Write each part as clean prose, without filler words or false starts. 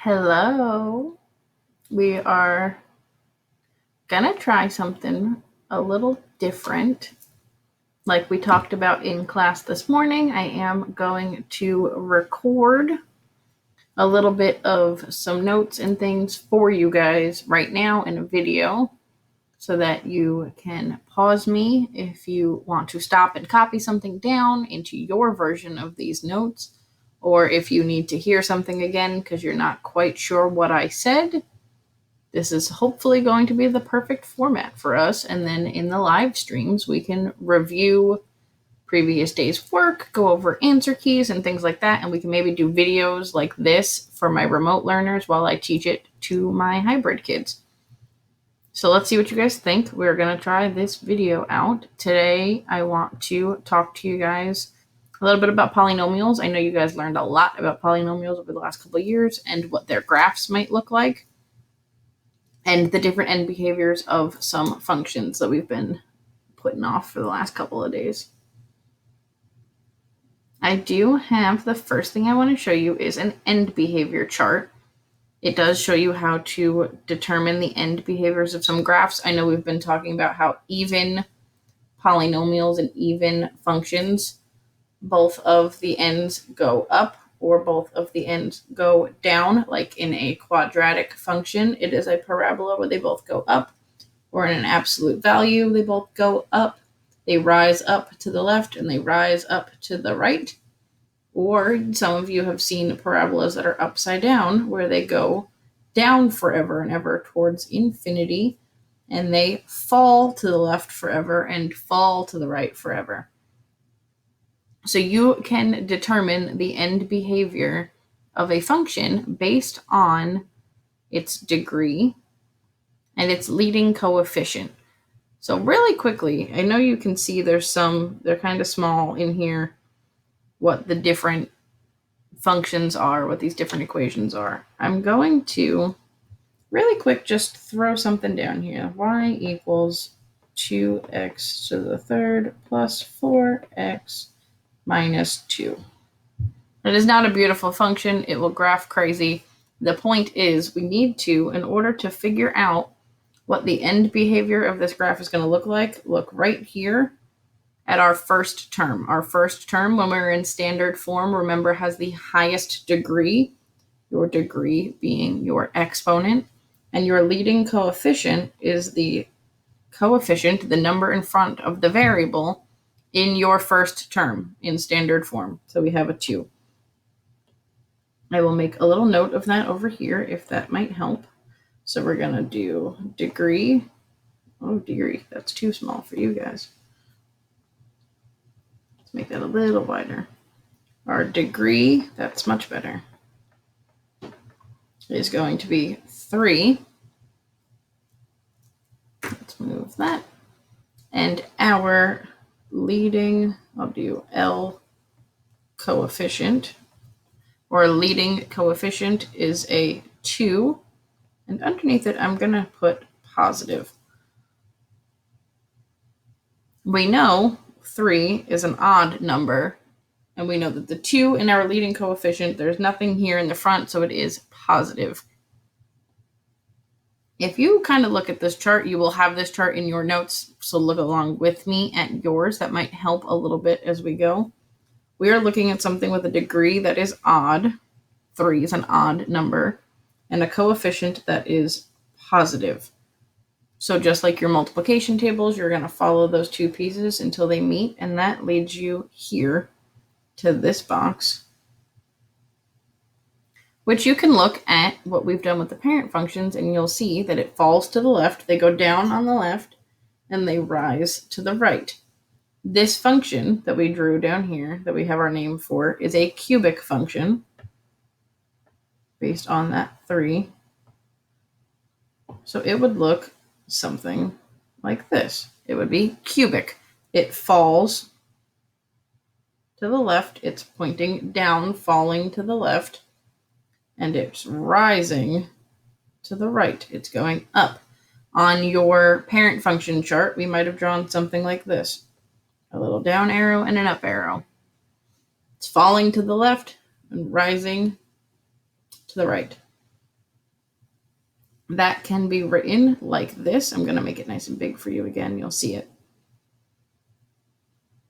Hello. We are gonna try something a little different. Like we talked about in class this morning, I am going to record a little bit of some notes and things for you guys right now in a video so that you can pause me if you want to stop and copy something down into your version of these notes, or if you need to hear something again because you're not quite sure what I said. This is hopefully going to be the perfect format for us. And then in the live streams, we can review previous day's work, go over answer keys and things like that. And we can maybe do videos like this for my remote learners while I teach it to my hybrid kids. So let's see what you guys think. We're going to try this video out. Today, I want to talk to you guys a little bit about polynomials. I know you guys learned a lot about polynomials over the last couple of years and what their graphs might look like, and the different end behaviors of some functions that we've been putting off for the last couple of days. I do have the first thing I want to show you is an end behavior chart. It does show you how to determine the end behaviors of some graphs. I know we've been talking about how even polynomials and even functions, both of the ends go up or both of the ends go down. Like in a quadratic function, it is a parabola where they both go up, or in an absolute value, they both go up. They rise up to the left and they rise up to the right. Or some of you have seen parabolas that are upside down, where they go down forever and ever towards infinity, and they fall to the left forever and fall to the right forever. So you can determine the end behavior of a function based on its degree and its leading coefficient. So really quickly, I know you can see they're kind of small in here, what the different functions are, what these different equations are. I'm going to really quick just throw something down here. Y equals 2x to the third plus 4x minus 2. It is not a beautiful function. It will graph crazy. The point is we need to, in order to figure out what the end behavior of this graph is going to look right here at our first term. Our first term, when we're in standard form, remember, has the highest degree, your degree being your exponent, and your leading coefficient is the coefficient, the number in front of the variable in your first term in standard form. So we have a 2. I will make a little note of that over here if that might help. So we're going to do degree. Oh, degree, that's too small for you guys. Let's make that a little wider. Our degree, that's much better, is going to be 3. Let's move that. And our leading, I'll do L coefficient, or leading coefficient is a 2. And underneath it, I'm going to put positive. We know 3 is an odd number, and we know that the 2 in our leading coefficient, there's nothing here in the front, so it is positive. If you kind of look at this chart, you will have this chart in your notes, so look along with me at yours. That might help a little bit as we go. We are looking at something with a degree that is odd. 3 is an odd number, and a coefficient that is positive. So just like your multiplication tables, you're going to follow those two pieces until they meet, and that leads you here to this box, which you can look at what we've done with the parent functions, and you'll see that it falls to the left. They go down on the left, and they rise to the right. This function that we drew down here, that we have our name for, is a cubic function based on that 3. So it would look something like this. It would be cubic. It falls to the left. It's pointing down, falling to the left, and it's rising to the right. It's going up. On your parent function chart, we might have drawn something like this. A little down arrow and an up arrow. It's falling to the left and rising to the right. that can be written like this. I'm going to make it nice and big for you again. You'll see it.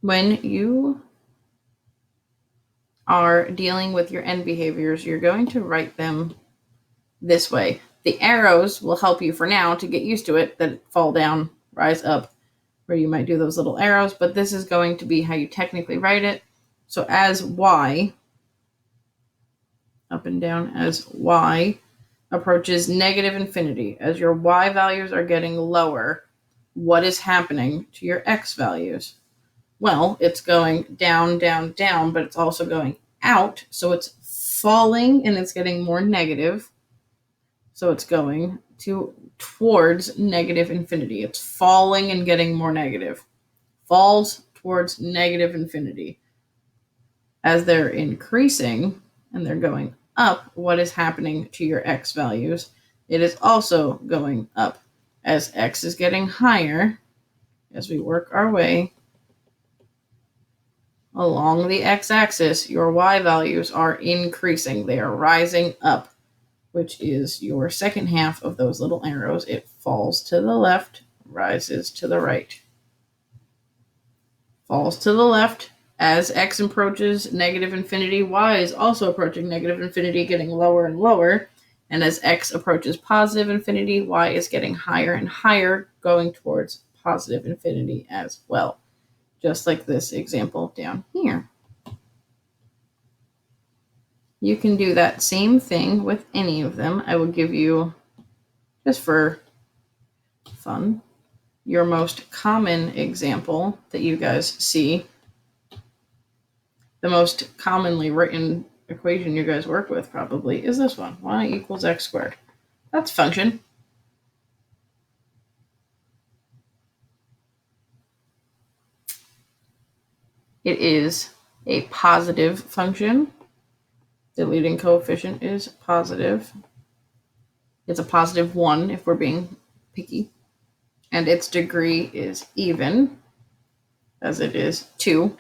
When you are dealing with your end behaviors, you're going to write them this way. The arrows will help you for now to get used to it, that fall down, rise up, where you might do those little arrows, but this is going to be how you technically write it. So as y, up and down, as y approaches negative infinity, as your y values are getting lower, what is happening to your x values? Well, it's going down, down, down, but it's also going out. So it's falling and it's getting more negative. So it's going towards negative infinity. It's falling and getting more negative. Falls towards negative infinity. As they're increasing and they're going up, what is happening to your x values? It is also going up. As x is getting higher, as we work our way along the x-axis, your y values are increasing. They are rising up, which is your second half of those little arrows. It falls to the left, rises to the right. Falls to the left. As x approaches negative infinity, y is also approaching negative infinity, getting lower and lower. And as x approaches positive infinity, y is getting higher and higher, going towards positive infinity as well. Just like this example down here. You can do that same thing with any of them. I will give you, just for fun, your most common example that you guys see. The most commonly written equation you guys work with probably is this one, y equals x squared. That's function. It is a positive function. The leading coefficient is positive. It's a positive 1 if we're being picky. And its degree is even, as it is 2.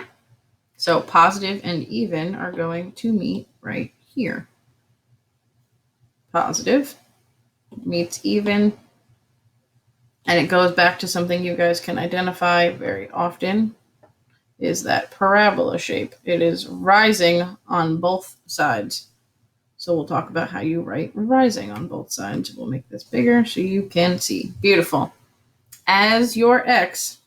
So positive and even are going to meet right here. Positive meets even. And it goes back to something you guys can identify very often, is that parabola shape. It is rising on both sides. So we'll talk about how you write rising on both sides. We'll make this bigger so you can see. Beautiful. As your x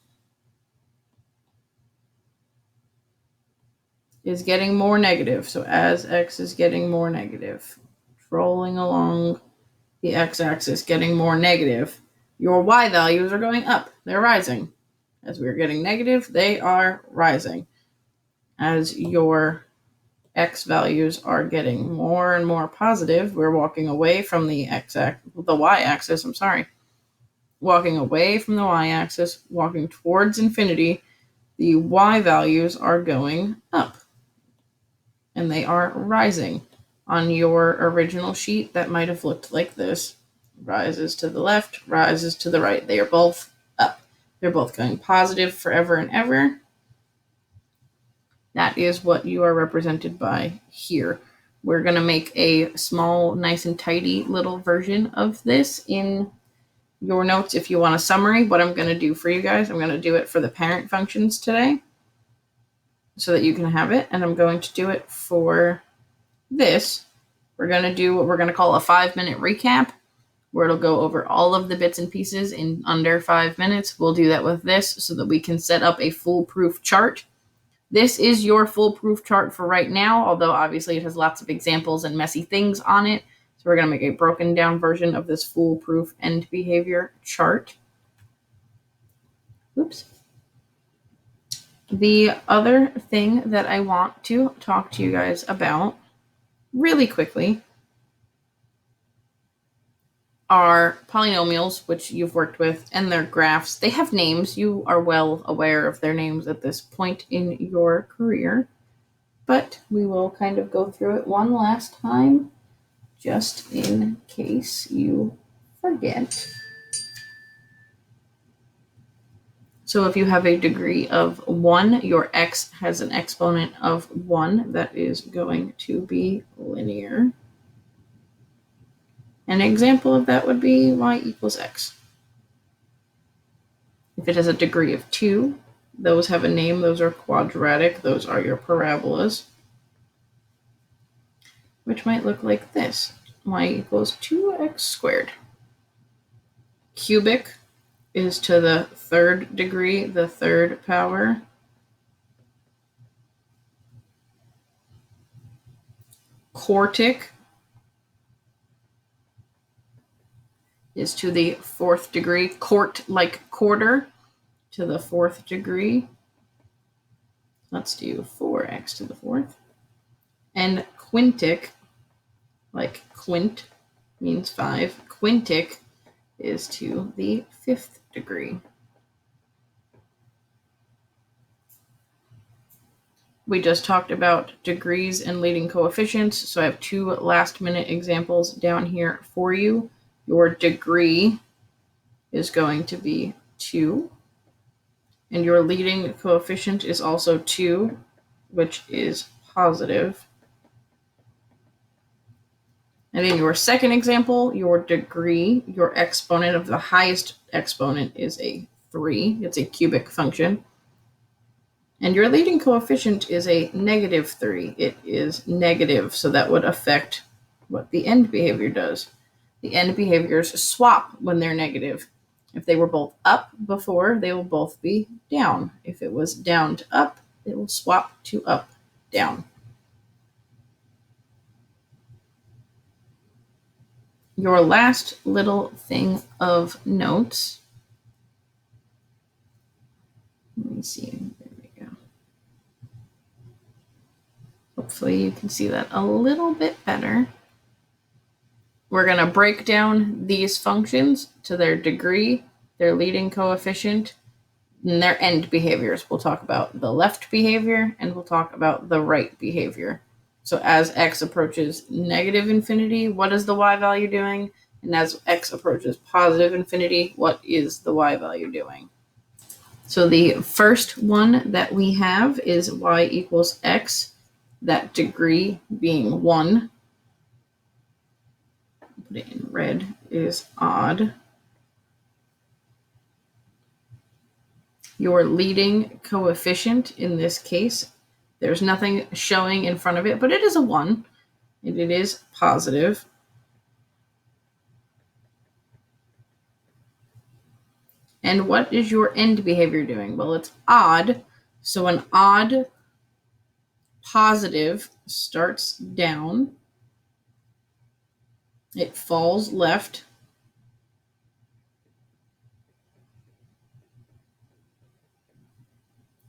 is getting more negative, so as x is getting more negative, rolling along the x-axis, getting more negative, your y values are going up. They're rising. As we're getting negative, they are rising. As your x values are getting more and more positive, we're walking away from the y-axis, walking away from the y-axis, walking towards infinity, the y values are going up. And they are rising. On your original sheet, that might have looked like this. Rises to the left, rises to the right. They are both up. They're both going positive forever and ever. That is what you are represented by here. We're going to make a small, nice and tidy little version of this in your notes. If you want a summary, what I'm going to do for you guys, I'm going to do it for the parent functions today so that you can have it. And I'm going to do it for this. We're going to do what we're going to call a 5-minute recap, where it'll go over all of the bits and pieces in under 5 minutes. We'll do that with this so that we can set up a foolproof chart. This is your foolproof chart for right now, although obviously it has lots of examples and messy things on it. So we're going to make a broken down version of this foolproof end behavior chart. Oops. The other thing that I want to talk to you guys about really quickly are polynomials, which you've worked with, and their graphs. They have names. You are well aware of their names at this point in your career, but we will kind of go through it one last time, just in case you forget. So if you have a degree of 1, your x has an exponent of 1 that is going to be linear. An example of that would be y equals x. If it has a degree of 2, those have a name. Those are quadratic. Those are your parabolas, which might look like this. Y equals 2x squared. Cubic is to the third degree, the third power. Quartic is to the fourth degree. Quart, like quarter, to the fourth degree. Let's do 4x to the fourth. And quintic, like quint means 5. Quintic is to the fifth degree. We just talked about degrees and leading coefficients, so I have 2 last-minute examples down here for you. Your degree is going to be 2, and your leading coefficient is also 2, which is positive. And in your second example, your degree, your exponent of the highest exponent is a 3. It's a cubic function. And your leading coefficient is a negative 3. It is negative, so that would affect what the end behavior does. The end behaviors swap when they're negative. If they were both up before, they will both be down. If it was down to up, it will swap to up, down. Your last little thing of notes. Let me see. There we go. Hopefully you can see that a little bit better. We're going to break down these functions to their degree, their leading coefficient, and their end behaviors. We'll talk about the left behavior, and we'll talk about the right behavior. So as x approaches negative infinity, what is the y value doing? And as x approaches positive infinity, what is the y value doing? So the first one that we have is y equals x, that degree being 1. Put it in red, is odd. Your leading coefficient in this case, there's nothing showing in front of it, but it is a 1, and it is positive. And what is your end behavior doing? Well, it's odd. So an odd positive starts down. It falls left.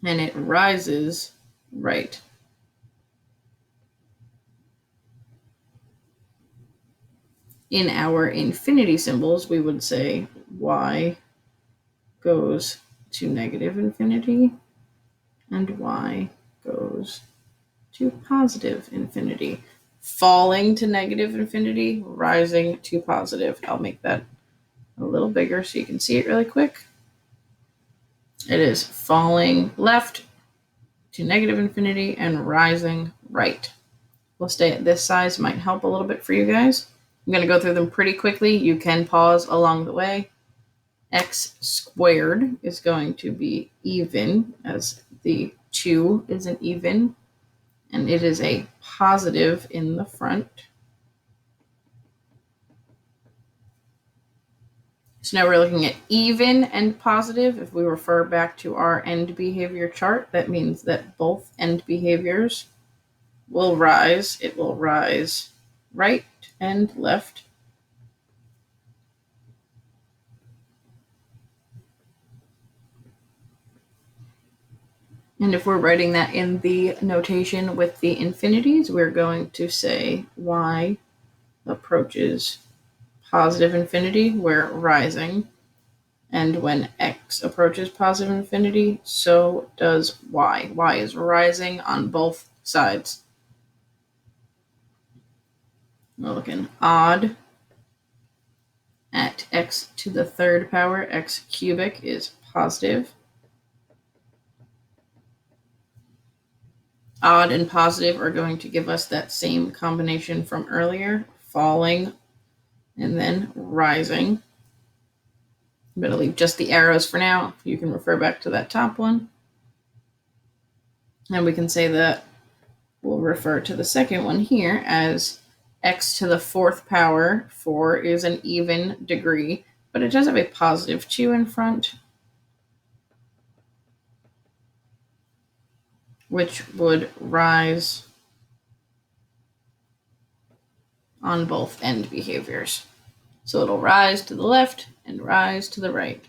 And it rises right. In our infinity symbols, we would say y goes to negative infinity and y goes to positive infinity. Falling to negative infinity, rising to positive. I'll make that a little bigger so you can see it really quick. It is falling left to negative infinity and rising right. We'll stay at this size, might help a little bit for you guys. I'm going to go through them pretty quickly. You can pause along the way. X squared is going to be even, as the 2 is an even, and it is a positive in the front. So now we're looking at even and positive. If we refer back to our end behavior chart, that means that both end behaviors will rise. It will rise right and left. And if we're writing that in the notation with the infinities, we're going to say y approaches positive infinity, we're rising. And when x approaches positive infinity, so does y. Y is rising on both sides. We're looking odd at x to the third power. X cubic is positive. Odd and positive are going to give us that same combination from earlier, falling and then rising. I'm going to leave just the arrows for now. You can refer back to that top one. And we can say that we'll refer to the second one here as x to the fourth power. 4 is an even degree, but it does have a positive 2 in front, which would rise on both end behaviors. So it'll rise to the left and rise to the right.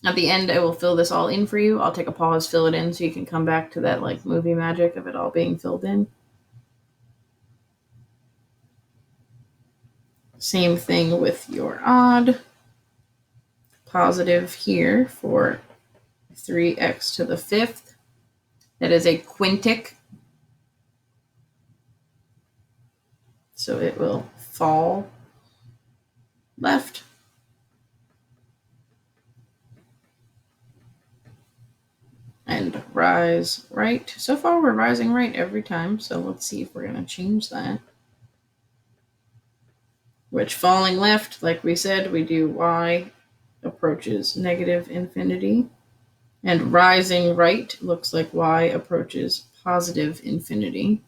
At the end, I will fill this all in for you. I'll take a pause, fill it in, so you can come back to that like movie magic of it all being filled in. Same thing with your odd. Positive here for 3x to the fifth. That is a quintic. So it will fall left. And rise right. So far we're rising right every time, so let's see if we're going to change that. Which falling left, like we said, we do y approaches negative infinity. And rising right looks like y approaches positive infinity.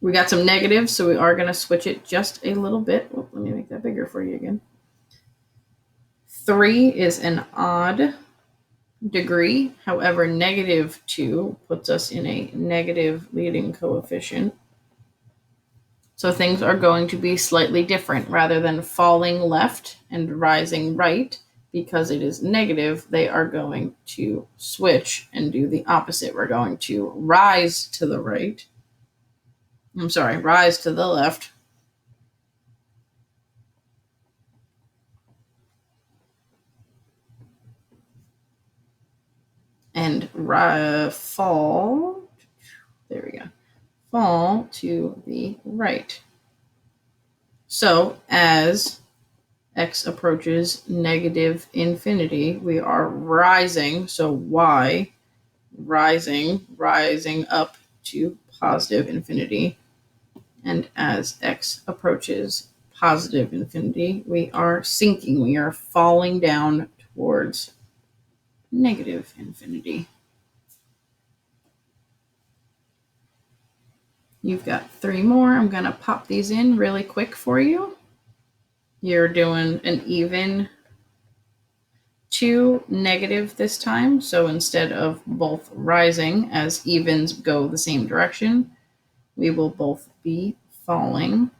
We got some negatives, so we are going to switch it just a little bit. Oh, let me make that bigger for you again. 3 is an odd degree. However, negative 2 puts us in a negative leading coefficient. So things are going to be slightly different. Rather than falling left and rising right, because it is negative, they are going to switch and do the opposite. We're going to rise to the right. Rise to the left. And fall. There we go. Fall to the right. So as x approaches negative infinity, we are rising. So y rising up to positive infinity. And as x approaches positive infinity, we are sinking. We are falling down towards negative infinity. You've got 3 more. I'm going to pop these in really quick for you. You're doing an even 2 negative this time. So instead of both rising as evens go the same direction, we will both be falling.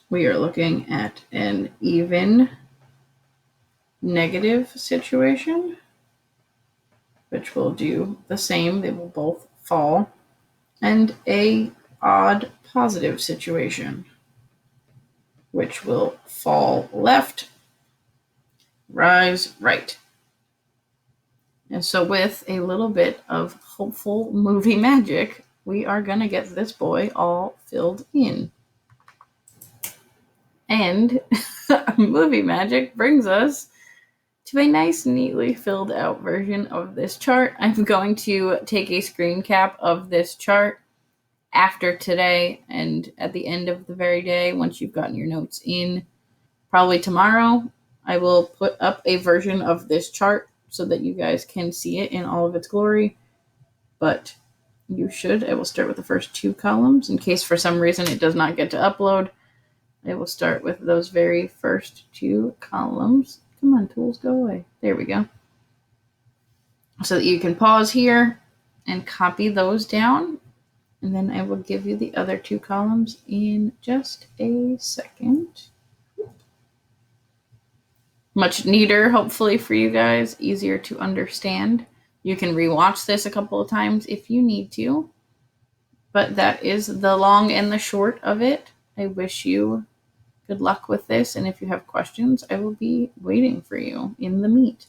We are looking at an even negative situation, which will do the same. They will both fall. And a odd positive situation, which will fall left, rise right. And so with a little bit of hopeful movie magic, we are going to get this boy all filled in. And movie magic brings us to a nice, neatly filled out version of this chart. I'm going to take a screen cap of this chart after today and at the end of the very day, once you've gotten your notes in. Probably tomorrow, I will put up a version of this chart so that you guys can see it in all of its glory. But I will start with the first 2 columns. In case for some reason it does not get to upload, I will start with those very first 2 columns. Come on, tools, go away. There we go. So that you can pause here and copy those down. And then I will give you the other 2 columns in just a second. Much neater, hopefully, for you guys. Easier to understand. You can rewatch this a couple of times if you need to. But that is the long and the short of it. I wish you good luck with this. And if you have questions, I will be waiting for you in the meet.